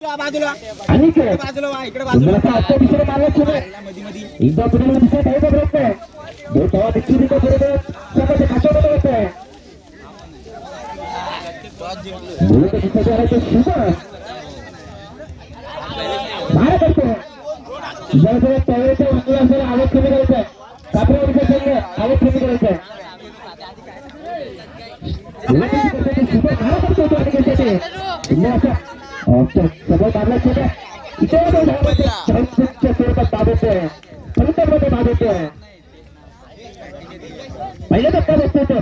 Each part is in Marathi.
बाजूला आणि बाजूला वा इकडे बाजूला एकदा पुढे दिसत आहे बरोबर दो तवा देखील इकडे बरोबर समोरच्या खात्यामध्ये होतंय बोलत दिसत आहे ते शुभ बाहेर करतो जवळजवळ त्यावेळेच्या उचला असेल आवाज कमी करायचा आहे कापडावरचा संघ आवाज कमी करायचा आहे शुभ बाहेर करतो तो आणि कशाचे समोर मारला छोट्या इथे स्वरूपात बाद होतोय फलितांमध्ये बाद होतोय पहिल्या धक्का बसतो तो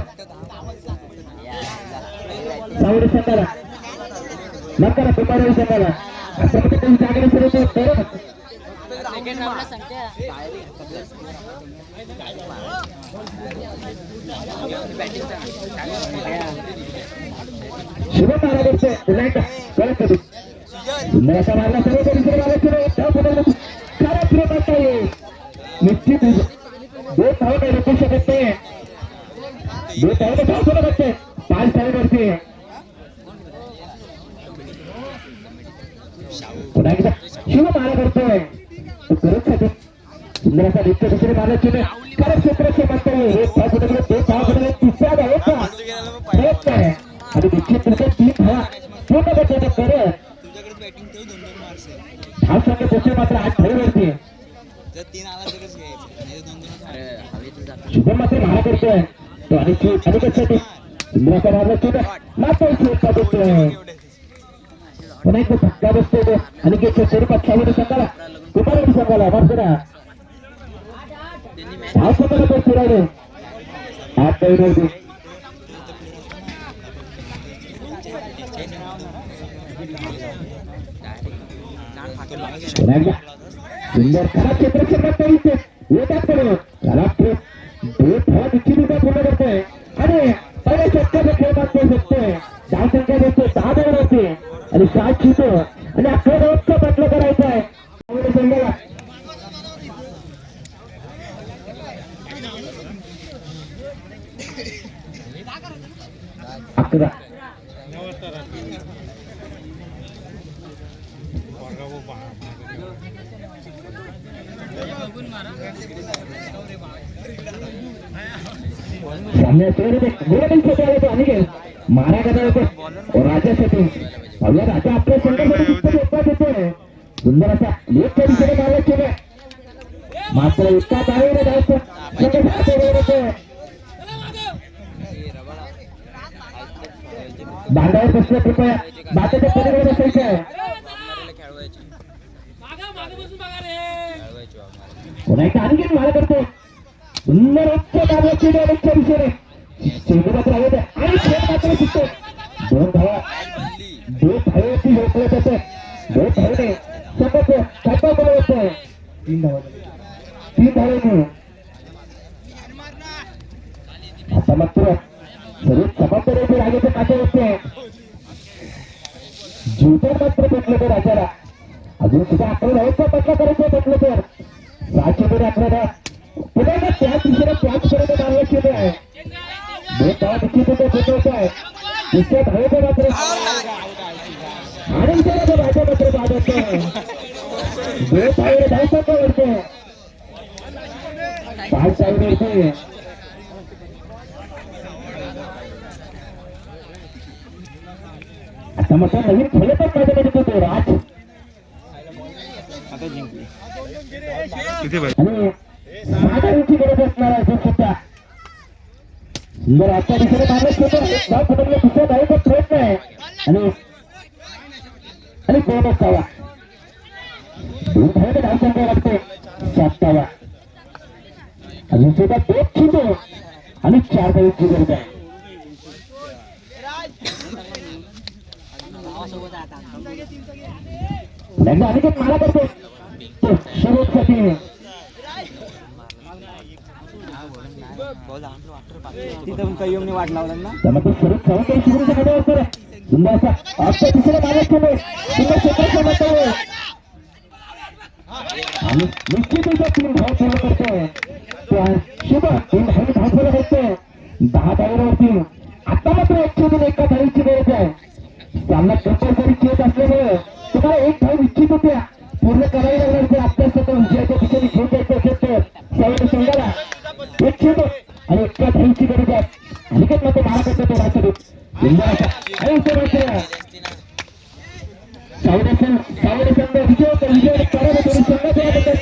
सावडी संघाला नंतर दुपारी संघाला त्यांची जागरण सुरू होतो शुभ मारा करतोय पुन्हा एकदा गलत कधी सुंदर मारला सर्व परिसर मारला खराब फिरत आता निश्चित दो धाव नाही रोखू शकत नाही दो धाव धाव करू शकते 5 धावेवरती पुन्हा एकदा शिव मारा करतोय तो करत साठी सुंदर असा रिक्त दुसरे मारला चिन्ह खरं क्षेत्राचे म्हणतोय एक धाव फुटले ते धाव फुटले तिसरा धाव का प्रयत्न आहे आणि निश्चित तुमच्या 3 धावा पूर्ण करतो करत धाव संख्या पोहोचले मात्र 8 धावेवरती शुभम मात्र मारा करतोय तो अनेकसाठी सुंदराचा मारला चिन्ह मात्र शेतचा देतोय पुन्हा एक धक्का बसतोय तो अनेकेच्या स्वरूपात सावडी संघाला कुमारवाडी संघाला मारतो धाव संघाला तो फिरावले 8 धावेवरती सुंदर खराब क्षेत्रक्षेत्रात येतात करून त्याला दो धावा निश्चितरित्या पूर्ण करतोय आणि पहिल्या षटकाचा खेळ मात्र शकतोय धाव संख्या देतोय 10 धावेवरती आणि 7 शितो आणि 11 धावांचा बदला करायचा आहे संघाला मारा करणार राजासाठी राजा आपल्या संघासाठी सुंदर असा लेटच्या दिशेने मारला केलं मात्र इतका दावेला जायचं बांधावर बसलं कृपया बाताच्या पलीकडे बसायचं आहे पुन्हा एकदा आणखी मारा करतो सुंदर उच्च दिशेने चेंडू मात्र हवेत आणि खेळ मात्र सुटतो 2 धावेवरती झोपलं जातं 2 धावेने समोर छापा बोलवतोय 3 धावेने आता मात्र सर्व समांतर राजाच्या काठावरती जीवतर मात्र भेटलं तर राजाला अजून सुद्धा 11 धावेचा बदला करायचा म्हटलं तर 7 मध्ये 11 धाव पुन्हा त्याच दिशेने त्याच पर्यंत मारण्याची वेळ आहे 2 धावा निश्चितरित्या पोहोचवत आहे दुसऱ्या धावेचा मात्र आणि विचाराचा राजा मात्र बाद होतोय 2 धावेने धाव संख्या वाढतोय 5 धावेवरती आता मात्र नवीन खेळ पण मैदानात होतो राज आणि 6 धावेची गरज असणार आहे सुद्धा सुंदर आजच्या दिशेने मारलं होतं धाव फुटवलं दुसऱ्या धावेचा प्रयत्न आहे आणि 2 धावा 2 धावेने धाव संख्या लागते 7 धावा अजून सुद्धा 2 चेंडू आणि 4 धावेची गरज आहे अनेक मारा करतो सुरुवातीसाठी तिथं काही येऊन वाट लावला ना त्यामध्ये सुरू काही सुरू झाले असतं सुंदर असा आजच्या दिशेने मारत केले सुंदर क्षेत्राच्या मतावर आणि निश्चितरित्या 3 धाव पूर्ण करतोय शुभ 3 धाव पूर्ण करतोय 10 धावेवरती आता मात्र 101 धावेची गरज आहे सामना कंपल्सरी खेळत असल्यामुळे तुम्हाला एक धाव निश्चित होत्या पूर्ण करायला लागणार जर अभ्यास होता विजयाच्या दिशेने घेऊन जायचं असेल तर सावध संघाला एक चेंडू आणि एका धावची गरज आहे. हलकत मध्ये मारा करतो तो राष्ट्रदूत सावध संघ विजय पराभव संघाच्या